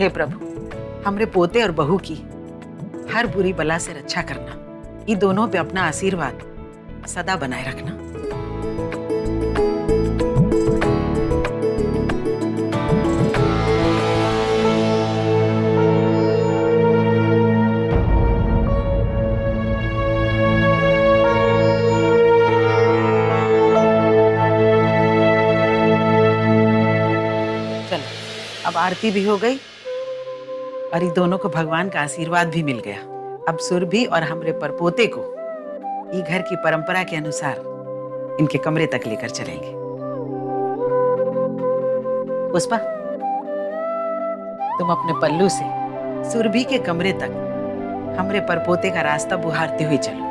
हे प्रभु, हमरे पोते और बहू की हर बुरी बला से रक्षा करना। ये दोनों पे अपना आशीर्वाद सदा बनाए रखना। चलो, अब आरती भी हो गई और ये दोनों को भगवान का आशीर्वाद भी मिल गया। अब सुरभि और हमरे परपोते को ये घर की परंपरा के अनुसार इनके कमरे तक लेकर चलेंगे। पुष्पा, तुम अपने पल्लू से सुरभि के कमरे तक हमरे परपोते का रास्ता बुहारते हुए चलो,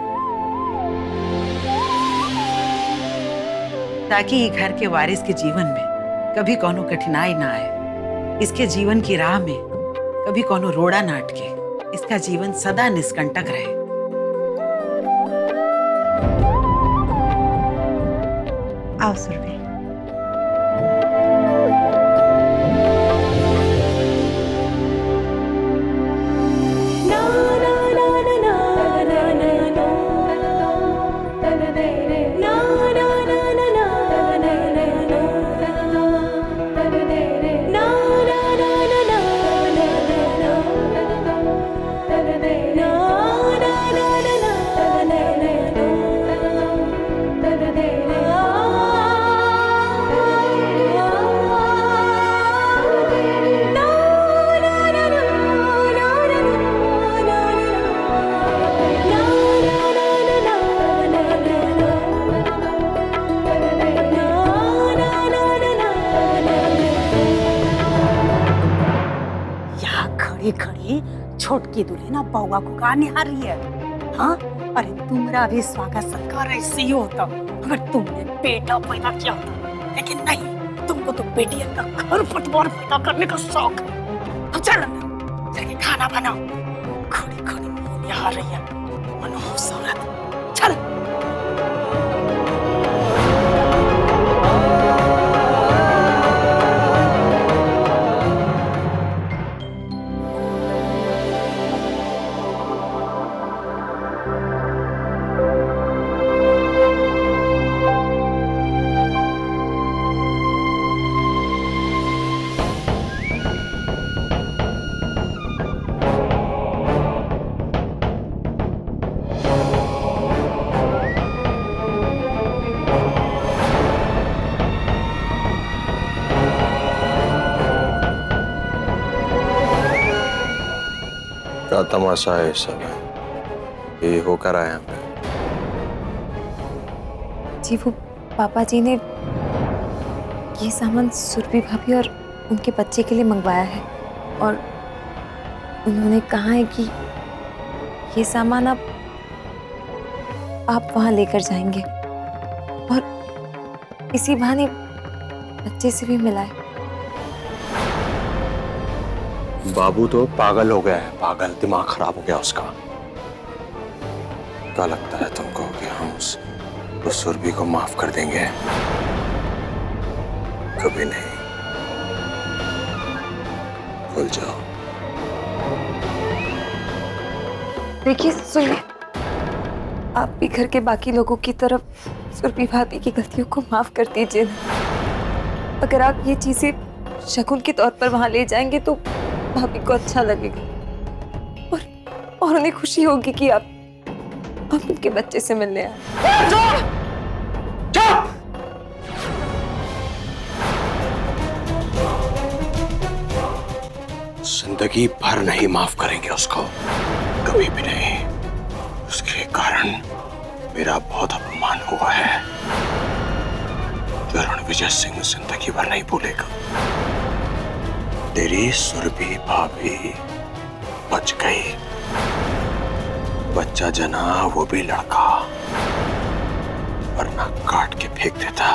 ताकि ये घर के वारिस के जीवन में कभी कोनो कठिनाई ना आए, इसके जीवन की राह में कभी कोनो रोड़ा ना अटके, इसका जीवन सदा निष्कंटक रहे। आओ सुरभि। खड़ी छोटकी दुल्हन बउआ को कहा निहारी है। हाँ, अरे तुम्हारा भी स्वागत सत्कार ऐसे ही होता अगर तुमने बेटा पैदा किया होता, लेकिन नहीं, तुमको तो बेटियों का घर पतवार पैदा करने का शौक है। तो चलो ना, जाके खाना बनाओ। खड़ी खड़ी बोलियां आ रही है, मनोहर औरत, चल। क्या तमाशा है सब? ये होकर आए हैं। जी वो पापा जी ने ये सामान सुरभि भाभी और उनके बच्चे के लिए मंगवाया है और उन्होंने कहा है कि ये सामान आप वहां लेकर जाएंगे और इसी बहाने बच्चे से भी मिलाए। बाबू तो पागल हो गया है, पागल, दिमाग खराब हो गया उसका। क्या लगता है तुमको कि हम उस सुरभि को माफ कर देंगे? कभी नहीं। भूल जाओ। देखिए सुनिए, आप भी घर के बाकी लोगों की तरफ सुरभि भाभी की गलतियों को माफ कर दीजिए। अगर आप ये चीजें शगुन के तौर पर वहां ले जाएंगे तो भाभी को अच्छा लगेगा और उन्हें खुशी होगी कि आप उनके बच्चे से मिलने आए। जिंदगी भर नहीं माफ करेंगे उसको, कभी भी नहीं। उसके कारण मेरा बहुत अपमान हुआ है, जो रणविजय सिंह जिंदगी भर नहीं भूलेगा। तेरी सुरभि भाभी बच गई, बच्चा जना, वो भी लड़का, वरना काट के फेंक देता।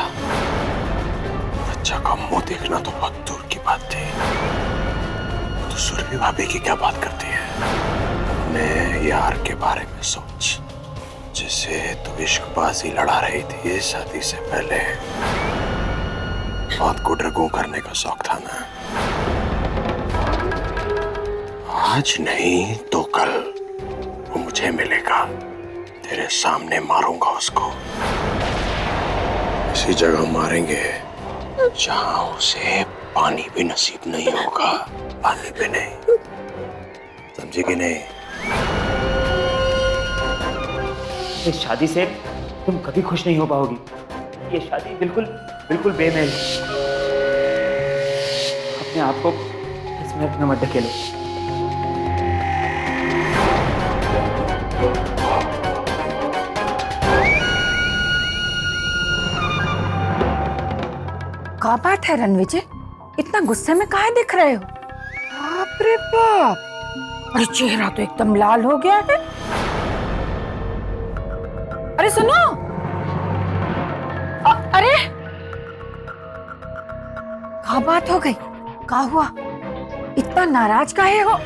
बच्चा का मुंह देखना तो बहुत दूर की बात थी। तो सुरभि भाभी की क्या बात करती है? अपने यार के बारे में सोच, जिसे तो इश्कबाजी लड़ा रही थी शादी से पहले। बहुत गुडरगू करने का शौक था ना। आज नहीं तो कल वो मुझे मिलेगा। तेरे सामने मारूंगा उसको। ऐसी जगह मारेंगे जहां उसे पानी भी नसीब नहीं होगा। पानी भी नहीं, समझे कि नहीं? इस शादी से तुम कभी खुश नहीं हो पाओगी। ये शादी बिल्कुल बिल्कुल बेमेल है। अपने आप को इसमें अपना मत ढकेलो। क्या बात है रणविजय, इतना गुस्से में काहे दिख रहे हो? बाप रे बाप, अरे चेहरा तो एकदम लाल हो गया है। अरे सुनो, अरे क्या बात हो गई? क्या हुआ? इतना नाराज काहे हो?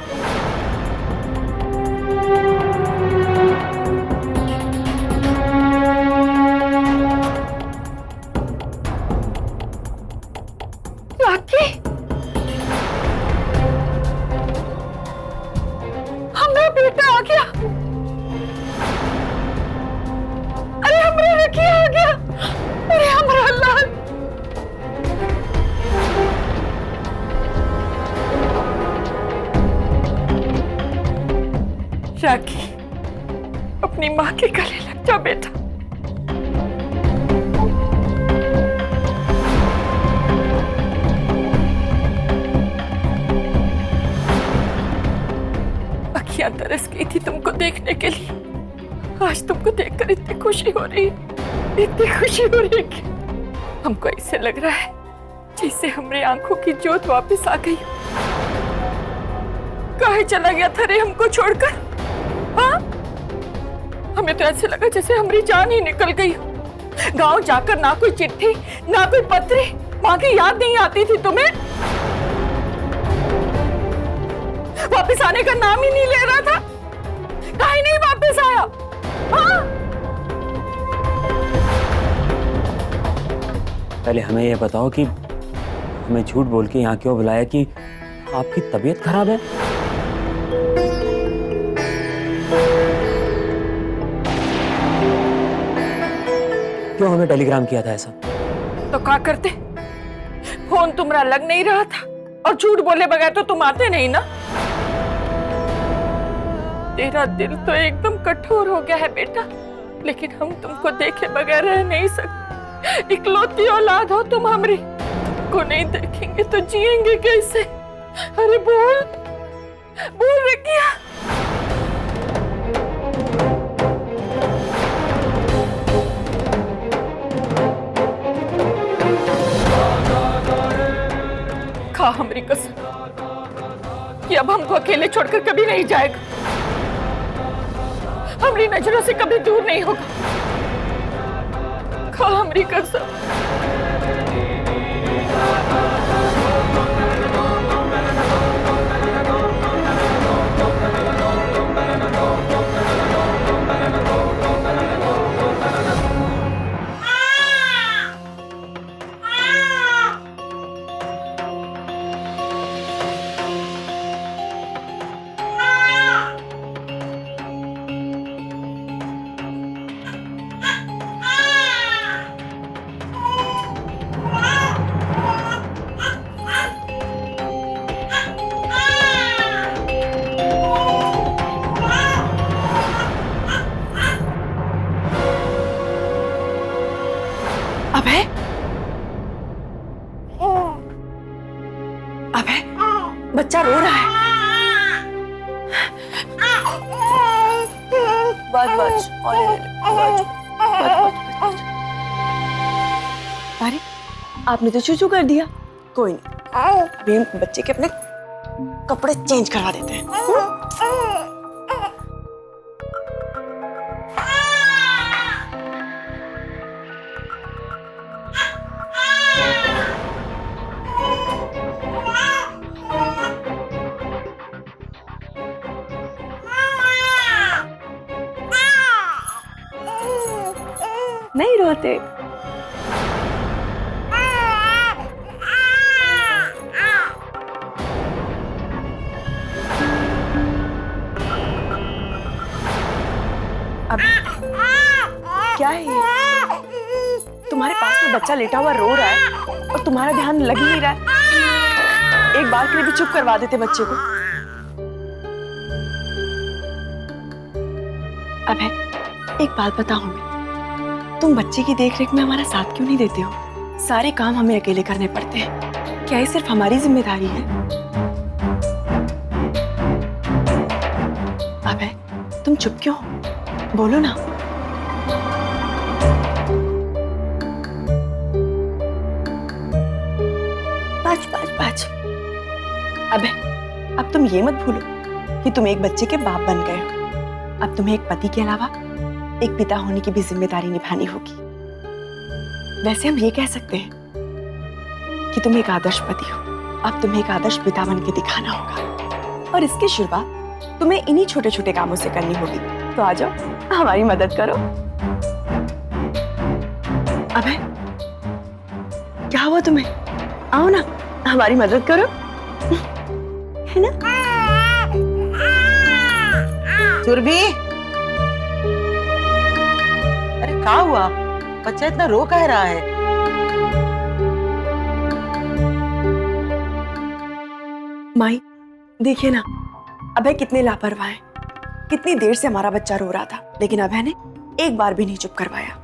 लाकी, हमारा बेटा आ गया। अरे हमारा रखी आ गया। अरे हमारा लाल। राखी, अपनी माँ के गले लग जा बेटा। अखियां तरस गई थी तुमको देखने के लिए। आज तुमको देखकर इतनी खुशी हो रही है, इतनी खुशी हो रही है कि हमको ऐसे लग रहा है जैसे हमारी आंखों की जोत वापस आ गई। काहे चला गया था रे हमको छोड़कर? हाँ, हमें तो ऐसे लगा जैसे हमारी जान ही निकल गई हो। गांव जाकर ना कोई चिट्ठी, ना कोई पत्री, माँ की याद नहीं आती थी तुम्हें? वापस आने का नाम ही नहीं ले रहा था। काहे नहीं वापस आया? हाँ? पहले हमें यह बताओ कि हमें झूठ बोल के यहाँ क्यों बुलाया कि आपकी तबीयत खराब है? क्यों हमें टेलीग्राम किया था ऐसा? तो क्या करते? फोन तुम्हारा लग नहीं रहा था और झूठ बोले बगैर तो तुम आते नहीं ना। तेरा दिल तो एकदम कठोर हो गया है बेटा, लेकिन हम तुमको देखे बगैर रह नहीं सकते। इकलौती औलाद हो तुम हमारी, तुमको नहीं देखेंगे तो जिएंगे कैसे? अरे बोल बोल रखिया। खा हमारी कसम कि अब हमको अकेले छोड़कर कभी नहीं जाएगा, हमारी नजरों से कभी दूर नहीं होगा। खा हमारी कसम। अभय, अभय, बच्चा रो रहा है। अरे आपने तो चूचू कर दिया। कोई नहीं, अभी हम बच्चे के अपने कपड़े चेंज करवा देते हैं। नहीं रोते। अब क्या है ये? तुम्हारे पास में बच्चा लेटा हुआ रो रहा है और तुम्हारा ध्यान लग ही नहीं रहा है। एक बार के लिए भी चुप करवा देते बच्चे को। अब है, एक बात बताओ हमें, तुम बच्चे की देखरेख में हमारा साथ क्यों नहीं देते हो? सारे काम हमें अकेले करने पड़ते हैं। क्या ये सिर्फ हमारी जिम्मेदारी है? अब है, तुम चुप क्यों हो? बोलो ना। बच बच बच। अब है, अब तुम ये मत भूलो कि तुम एक बच्चे के बाप बन गए हो। अब तुम्हें एक पति के अलावा एक पिता होने की भी जिम्मेदारी निभानी होगी। वैसे हम ये कह सकते हैं कि तुम एक आदर्श पति हो। अब तुम्हें एक आदर्श पिता बन के दिखाना होगा और इसकी शुरुआत तुम्हें इन्हीं छोटे छोटे कामों से करनी होगी। तो आ जाओ, हमारी मदद करो। अबे, क्या हुआ तुम्हें? आओ ना, हमारी मदद करो, है ना? सुरभि, अरे क्या हुआ? बच्चा इतना रो कह रहा है? माई, देखिए ना, अभय कितने लापरवाह हैं। कितनी देर से हमारा बच्चा रो रहा था, लेकिन अभय ने एक बार भी नहीं चुप करवाया।